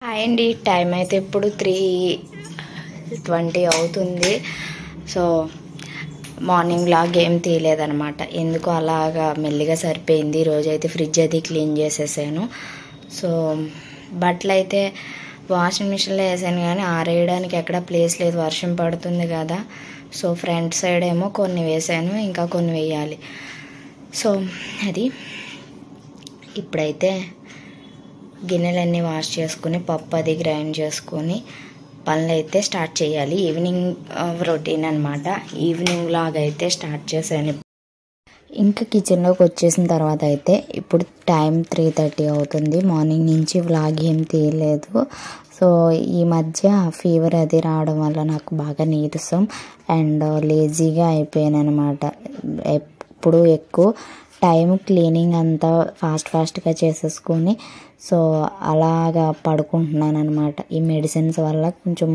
Hi అండి. Time అయితే ఇప్పుడు 3:20 అవుతుంది. సో మార్నింగ్ వ్లాగ్ ఏం తీయలేదనమాట. ఎందుకు అలాగా మెల్లిగా సరిపోయింది. రోజైతే ఫ్రిడ్జ్ అది క్లీన్ చేసేసాను. సో బట్టలు అయితే వాషింగ్ మిషన్లో వేసాను, కానీ ఆరేయడానికి ఎక్కడ ప్లేస్ లేదు, వర్షం పడుతుంది కదా. సో ఫ్రంట్ సైడ్ ఏమో కొన్ని వేసాను, ఇంకా కొన్ని వేయాలి. సో అది ఇప్పుడైతే గిన్నెలన్నీ వాష్ చేసుకుని పప్పు అది గ్రైండ్ చేసుకొని పనులు అయితే స్టార్ట్ చేయాలి. ఈవినింగ్ రొటీన్ అనమాట. ఈవినింగ్ లాగా అయితే స్టార్ట్ చేశాను. ఇంకా కిచెన్లోకి వచ్చేసిన తర్వాత అయితే ఇప్పుడు టైం 3:30 అవుతుంది. మార్నింగ్ నుంచి వ్లాగ్ ఏం తీయలేదు. సో ఈ మధ్య ఫీవర్ అది రావడం వల్ల నాకు బాగా నీరసం అండ్ లేజీగా అయిపోయాను అనమాట. ఎప్పుడు ఎక్కువ టైం క్లీనింగ్ అంతా ఫాస్ట్గా చేసేసుకొని సో అలాగా పడుకుంటున్నాను అనమాట. ఈ మెడిసిన్స్ వల్ల కొంచెం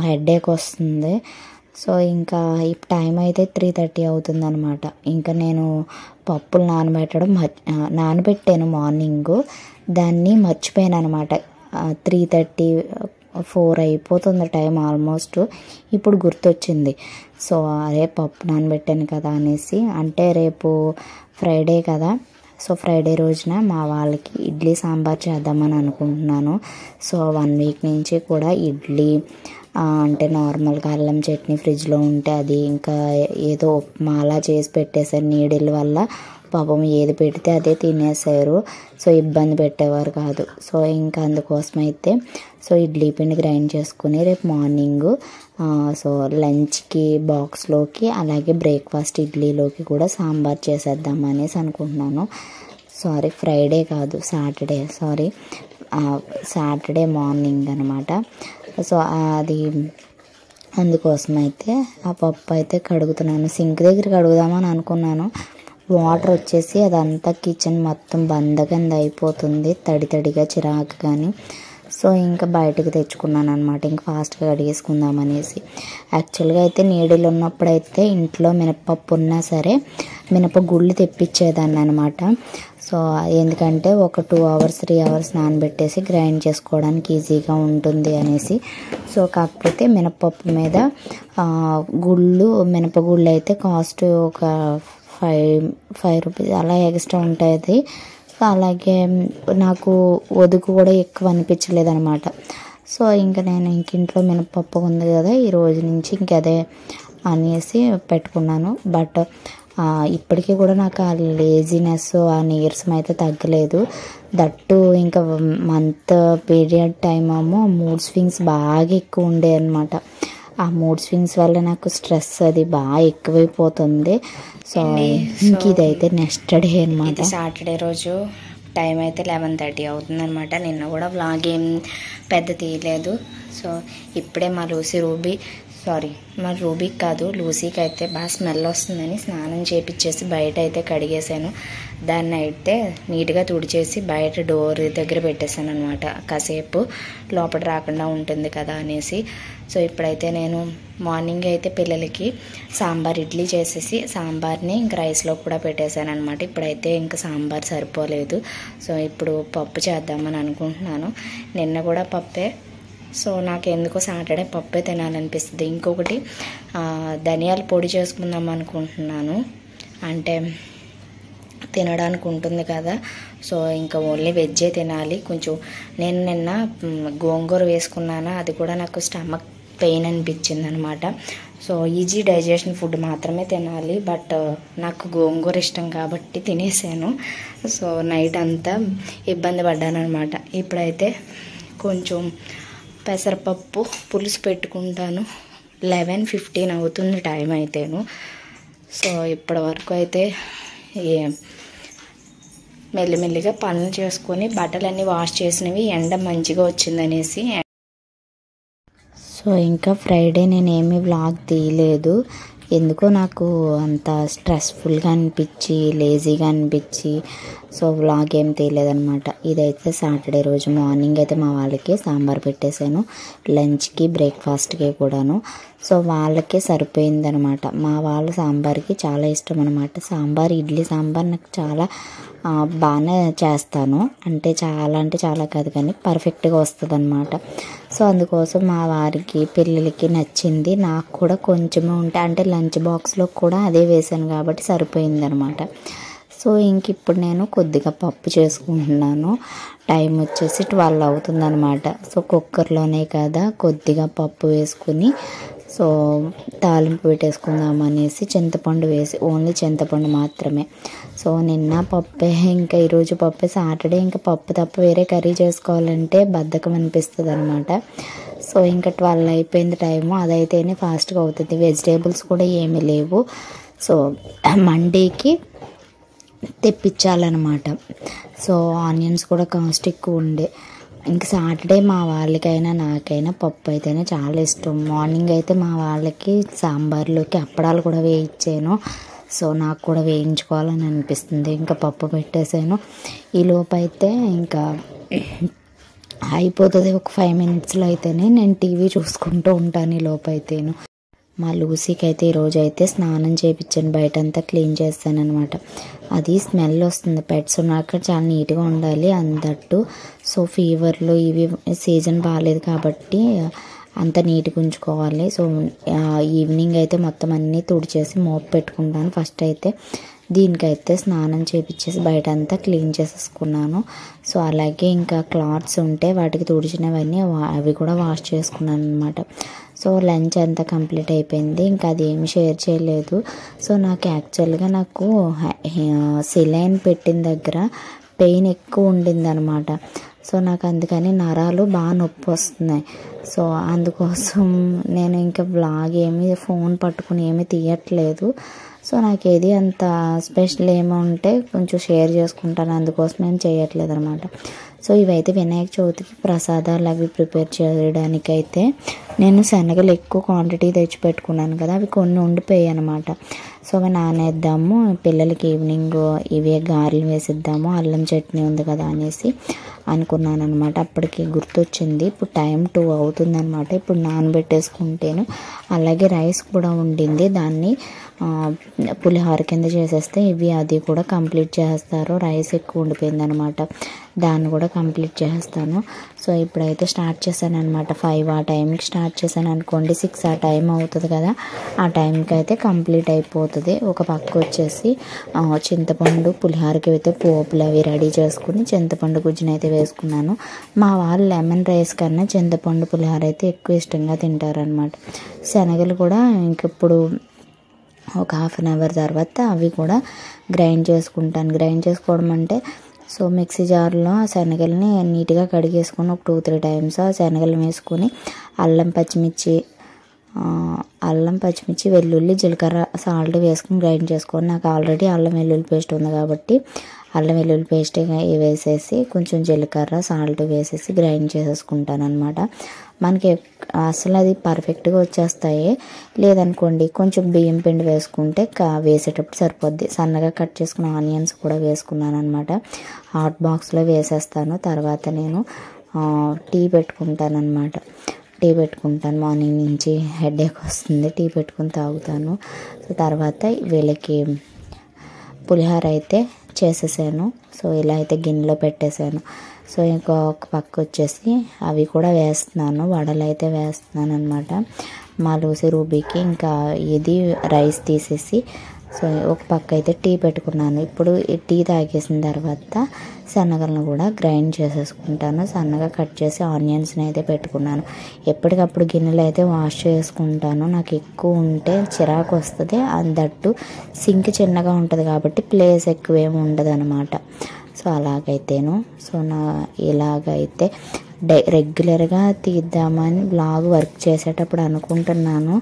హెడేక్ వస్తుంది. సో ఇంకా ఈ టైం అయితే 3:30 అవుతుంది అనమాట. ఇంకా నేను పప్పులు నానబెట్టాను మార్నింగ్, దాన్ని మర్చిపోయాను అనమాట. 3:34 అయిపోతుంది టైం ఆల్మోస్ట్. ఇప్పుడు గుర్తొచ్చింది. సో అదే పప్పు నానబెట్టాను కదా అనేసి, అంటే రేపు ఫ్రైడే కదా. సో ఫ్రైడే రోజున మా వాళ్ళకి ఇడ్లీ సాంబార్ చేద్దామని అనుకుంటున్నాను. సో 1 వీక్ నుంచి కూడా ఇడ్లీ అంటే నార్మల్గా అల్లం చట్నీ ఫ్రిడ్జ్లో ఉంటే అది, ఇంకా ఏదో ఉప్మా అలా చేసి పెట్టేశారు. నీడిల్ వల్ల పాపం ఏది పెడితే అదే తినేసారు. సో ఇబ్బంది పెట్టేవారు కాదు. సో ఇంకా అందుకోసం అయితే సో ఇడ్లీ పిండి గ్రైండ్ చేసుకుని రేపు మార్నింగ్ సో లంచ్కి బాక్స్లోకి అలాగే బ్రేక్ఫాస్ట్ ఇడ్లీలోకి కూడా సాంబార్ చేసేద్దాం అనేసి అనుకుంటున్నాను. ఫ్రైడే కాదు, సాటర్డే మార్నింగ్ అనమాట. సో అది అందుకోసం అయితే ఆ పప్పు అయితే కడుగుతున్నాను. సింక్ దగ్గర కడుగుదామని అనుకున్నాను. వాటర్ వచ్చేసి అదంతా కిచెన్ మొత్తం బందగంద అయిపోతుంది, తడిగా చిరాకు. కానీ సో ఇంకా బయటకు తెచ్చుకున్నాను అనమాట, ఇంకా ఫాస్ట్గా కడిగేసుకుందాం అనేసి. యాక్చువల్గా అయితే నీడలు ఉన్నప్పుడైతే ఇంట్లో మినపప్పు ఉన్నా సరే మినపగుళ్ళు తెప్పించేదాన్ని అనమాట. సో ఎందుకంటే ఒక 2 hours 3 hours నానబెట్టేసి గ్రైండ్ చేసుకోవడానికి ఈజీగా ఉంటుంది అనేసి. సో కాకపోతే మినపప్పు మీద మినపగుళ్ళు అయితే కాస్ట్ ఒక 5 రూపీస్ అలా ఎక్స్ట్రా ఉంటుంది. అలాగే నాకు ఒదుగు కూడా ఎక్కువ అనిపించలేదు అనమాట. సో ఇంకా నేను ఇంట్లో మినపప్పు ఉంది కదా, ఈ రోజు నుంచి ఇంకదే అనేసి పెట్టుకున్నాను. బట్ ఇప్పటికీ కూడా నాకు ఆ లేజినెస్, ఆ నీరసం అయితే తగ్గలేదు. దట్టు ఇంకా మంత్ పీరియడ్ టైం ఏమో మూడ్ స్వింగ్స్ బాగా ఎక్కువ ఉండే అనమాట. ఆ మూడ్ స్వింగ్స్ వల్ల నాకు స్ట్రెస్ అది బాగా ఎక్కువైపోతుంది. సో ఇంక ఇదైతే నెక్స్ట్ డే అనమాట. సాటర్డే రోజు టైం అయితే 11:30 అవుతుంది అనమాట. నిన్న కూడా వ్లాగ్ ఏం పెద్ద తీయలేదు. సో ఇప్పుడే మా రూబీకి కాదు, లూసీకి అయితే బాగా స్మెల్ వస్తుందని స్నానం చేపించేసి బయట అయితే కడిగేసాను. దాన్ని అయితే నీట్గా తుడిచేసి బయట డోర్ దగ్గర పెట్టేశాను అనమాట. కాసేపు లోపల రాకుండా ఉంటుంది కదా అనేసి. సో ఇప్పుడైతే నేను మార్నింగ్ అయితే పిల్లలకి సాంబార్ ఇడ్లీ చేసేసి సాంబార్ని ఇంక రైస్లో కూడా పెట్టేశాను అనమాట. ఇప్పుడైతే ఇంకా సాంబార్ సరిపోలేదు. సో ఇప్పుడు పప్పు చేద్దామని అనుకుంటున్నాను. నిన్న కూడా పప్పే. సో నాకు ఎందుకో సాటర్డే పప్పే తినాలనిపిస్తుంది. ఇంకొకటి ధనియాల పొడి చేసుకుందాం అనుకుంటున్నాను, అంటే తినడానికి ఉంటుంది కదా. సో ఇంకా ఓన్లీ వెజ్జే తినాలి. కొంచెం నేను నిన్న గోంగూర వేసుకున్నాను, అది కూడా నాకు స్టమక్ పెయిన్ అనిపించింది అనమాట. సో ఈజీ డైజెషన్ ఫుడ్ మాత్రమే తినాలి, బట్ నాకు గోంగూర ఇష్టం కాబట్టి తినేసాను. సో నైట్ అంతా ఇబ్బంది పడ్డాను అనమాట. ఇప్పుడైతే కొంచెం పెసరపప్పు పులుసు పెట్టుకుంటాను. 11:15 అవుతుంది టైం అయితేను. సో ఇప్పటి వరకు అయితే మెల్లిమెల్లిగా పనులు చేసుకొని బట్టలన్నీ వాష్ చేసినవి ఎండ మంచిగా వచ్చిందనేసి. సో ఇంకా ఫ్రైడే నేనేమి వ్లాగ్ తీయలేదు. ఎందుకో నాకు అంత స్ట్రెస్ఫుల్గా అనిపించి లేజీగా అనిపించి సో వ్లాగ్ ఏం తీయలేదనమాట. ఇదైతే సాటర్డే రోజు మార్నింగ్ అయితే మా వాళ్ళకి సాంబార్ పెట్టేశాను, లంచ్కి బ్రేక్ఫాస్ట్కి కూడాను. సో వాళ్ళకే సరిపోయిందనమాట. మా వాళ్ళ సాంబార్కి చాలా ఇష్టం అనమాట. సాంబార్, ఇడ్లీ సాంబార్ నాకు చాలా బాగానే చేస్తాను. అంటే చాలా కాదు కానీ పర్ఫెక్ట్గా వస్తుంది అనమాట. సో అందుకోసం మా వారికి పిల్లలకి నచ్చింది. నాకు కూడా కొంచెమే ఉంటాయి, అంటే లంచ్ బాక్స్లో కూడా అదే వేసాను కాబట్టి సరిపోయిందనమాట. సో ఇంక ఇప్పుడు నేను కొద్దిగా పప్పు చేసుకుంటున్నాను. టైం వచ్చేసి 12 అవుతుందన్నమాట. సో కుక్కర్లోనే కదా కొద్దిగా పప్పు వేసుకుని సో తాలింపు పెట్టేసుకుందాం అనేసి చింతపండు వేసి, ఓన్లీ చింతపండు మాత్రమే. సో నిన్న పప్పే, ఇంకా ఈరోజు పప్పే. సాటర్డే ఇంకా పప్పు తప్ప వేరే కర్రీ చేసుకోవాలంటే బద్ధకం అనిపిస్తుంది అనమాట. సో ఇంకా 12 అయిపోయింది టైము. అదైతేనే ఫాస్ట్గా అవుతుంది. వెజిటేబుల్స్ కూడా ఏమీ లేవు. సో మండీకి తెప్పించాలన్నమాట. సో ఆనియన్స్ కూడా కాస్ట్ ఎక్కువ ఉండే. ఇంక సాటర్డే మా వాళ్ళకైనా నాకైనా పప్పు అయితేనే చాలా ఇష్టం. మార్నింగ్ అయితే మా వాళ్ళకి సాంబార్లోకి అప్పడాలు కూడా వేయించాను. సో నాకు కూడా వేయించుకోవాలని అనిపిస్తుంది. ఇంకా పప్పు పెట్టేశాను. ఈ లోపు అయితే ఇంకా అయిపోతుంది. ఒక 5 మినిట్స్లో అయితేనే నేను టీవీ చూసుకుంటూ ఉంటాను. ఈ లోపు అయితేను మా లూసీకి అయితే ఈరోజు అయితే స్నానం చేయించాను, బయటంతా క్లీన్ చేస్తాను అనమాట. అది స్మెల్ వస్తుంది. పెట్స్ ఉన్నాక చాలా నీట్గా ఉండాలి అందట్టు. సో ఫీవర్లు ఇవి సీజన్ బాగాలేదు కాబట్టి అంత నీట్గా ఉంచుకోవాలి. సో ఈవినింగ్ అయితే మొత్తం అన్నీ తుడిచేసి మోప్ పెట్టుకుంటాను. ఫస్ట్ అయితే దీనికైతే స్నానం చేయించేసి బయట అంతా క్లీన్ చేసేసుకున్నాను. సో అలాగే ఇంకా క్లాత్స్ ఉంటే వాటికి తుడిచినవన్నీ అవి కూడా వాష్ చేసుకున్నాను అనమాట. సో లంచ్ అంతా కంప్లీట్ అయిపోయింది. ఇంకా అది ఏమి షేర్ చేయలేదు. సో నాకు యాక్చువల్గా సెలైన్ పెట్టిన దగ్గర పెయిన్ ఎక్కువ ఉండింది అనమాట. సో నాకు అందుకని నరాలు బాగా నొప్పి వస్తున్నాయి. సో అందుకోసం నేను ఇంకా వ్లాగ్ ఏమి ఫోన్ పట్టుకుని ఏమీ తీయట్లేదు. సో నాకు ఏది అంత స్పెషల్ ఏమో ఉంటే కొంచెం షేర్ చేసుకుంటాను, అందుకోసం ఏం చేయట్లేదు అనమాట. సో ఇవైతే వినాయక చవితికి ప్రసాదాలు అవి ప్రిపేర్ చేయడానికైతే నేను శనగలు ఎక్కువ క్వాంటిటీ తెచ్చిపెట్టుకున్నాను కదా, అవి కొన్ని ఉండిపోయాయి అనమాట. సో అవి నానేద్దాము, పిల్లలకి ఈవినింగ్ ఇవే గారెలు వేసిద్దాము, అల్లం చట్నీ ఉంది కదా అనేసి అనుకున్నాను అనమాట. అప్పటికి గుర్తొచ్చింది, ఇప్పుడు టైం 2 అవుతుందన్నమాట. ఇప్పుడు నానబెట్టేసుకుంటేను. అలాగే రైస్ కూడా ఉండింది, దాన్ని పులిహోర కింద చేసేస్తే ఇవి అది కూడా కంప్లీట్ చేస్తారు. రైస్ ఎక్కువ ఉండిపోయింది అనమాట, దాన్ని కూడా కంప్లీట్ చేస్తాను. సో ఇప్పుడైతే స్టార్ట్ చేశాను అనమాట. 5 ఆ టైంకి స్టార్ట్ చేశాను అనుకోండి, 6 ఆ టైం అవుతుంది కదా, ఆ టైంకి అయితే కంప్లీట్ అయిపోతుంది. ఒక పక్క వచ్చేసి చింతపండు పులిహోరకి అయితే పోపులు అవి రెడీ చేసుకుని చింతపండు గుజ్జునైతే వేసుకున్నాను. మా వాళ్ళు లెమన్ రైస్ కన్నా చింతపండు పులిహోర అయితే ఎక్కువ ఇష్టంగా తింటారనమాట. శనగలు కూడా ఇంకిప్పుడు ఒక 1/2 అవర్ తర్వాత అవి కూడా గ్రైండ్ చేసుకుంటాను. గ్రైండ్ చేసుకోవడం అంటే సో మిక్సీ జార్లో శనగల్ని నీట్గా కడిగేసుకొని ఒక 2-3 టైమ్స్ ఆ శనగలు వేసుకొని అల్లం పచ్చిమిర్చి వెల్లుల్లి జీలకర్ర సాల్ట్ వేసుకుని గ్రైండ్ చేసుకొని, నాకు ఆల్రెడీ అల్లం వెల్లుల్లి పేస్ట్ ఉంది కాబట్టి అల్లం వెల్లుల్లి పేస్ట్ వేసేసి కొంచెం జీలకర్ర సాల్ట్ వేసేసి గ్రైండ్ చేసేసుకుంటాను అనమాట. మనకి అసలు అది పర్ఫెక్ట్గా వచ్చేస్తాయి. లేదనుకోండి కొంచెం బియ్యం పిండి వేసుకుంటే వేసేటప్పుడు సరిపోద్ది. సన్నగా కట్ చేసుకున్న ఆనియన్స్ కూడా వేసుకున్నాను అనమాట. హాట్ బాక్స్లో వేసేస్తాను. తర్వాత నేను టీ పెట్టుకుంటాను అనమాట. టీ పెట్టుకుంటాను, మార్నింగ్ నుంచి హెడేక్ వస్తుంది, టీ పెట్టుకుని తాగుతాను. సో తర్వాత వీళ్ళకి పులిహోర అయితే చేసేసాను. సో ఇలా అయితే గిన్నెలో పెట్టేశాను. సో ఇంకొక పక్క వచ్చేసి అవి కూడా వేస్తున్నాను, వడలు అయితే వేస్తున్నాను అనమాట. మా లూసి రూబీకి ఇంకా ఇది రైస్ తీసేసి సో ఒక పక్క అయితే టీ పెట్టుకున్నాను. ఇప్పుడు ఈ టీ తాగేసిన తర్వాత శనగలను కూడా గ్రైండ్ చేసేసుకుంటాను. సన్నగా కట్ చేసి ఆనియన్స్ని అయితే పెట్టుకున్నాను. ఎప్పటికప్పుడు గిన్నెలు అయితే వాష్ చేసుకుంటాను. నాకు ఎక్కువ ఉంటే చిరాకు వస్తుంది. అందట్టు సింక్ చిన్నగా ఉంటుంది కాబట్టి ప్లేస్ ఎక్కువ ఏమి ఉండదు అనమాట. సో అలాగైతేను సో ఇలాగైతే రెగ్యులర్గా తీద్దామని బ్లాగ్ వర్క్ చేసేటప్పుడు అనుకుంటున్నాను.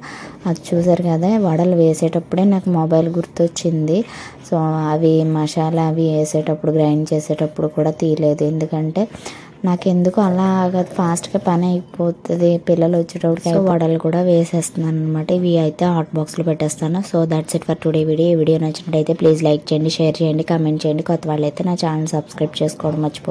అది చూసారు కదా, వడలు వేసేటప్పుడే నాకు మొబైల్ గుర్తొచ్చింది. సో అవి మసాలా అవి వేసేటప్పుడు గ్రైండ్ చేసేటప్పుడు కూడా తీయలేదు, ఎందుకంటే నాకెందుకు అలాగా ఫాస్ట్గా పని అయిపోతుంది పిల్లలు వచ్చేటప్పటికి. సో వడలు కూడా వేసేస్తున్నాను అనమాట. ఇవి అయితే హాట్ బాక్స్లో పెట్టేస్తాను. So that's it for today video. ఈ వీడియో నచ్చినట్టయితే ప్లీజ్ లైక్ చేయండి, షేర్ చేయండి, కామెంట్ చేయండి. కొత్త వాళ్ళైతే నా ఛానల్ సబ్స్క్రైబ్ చేసుకోవడం మర్చిపో.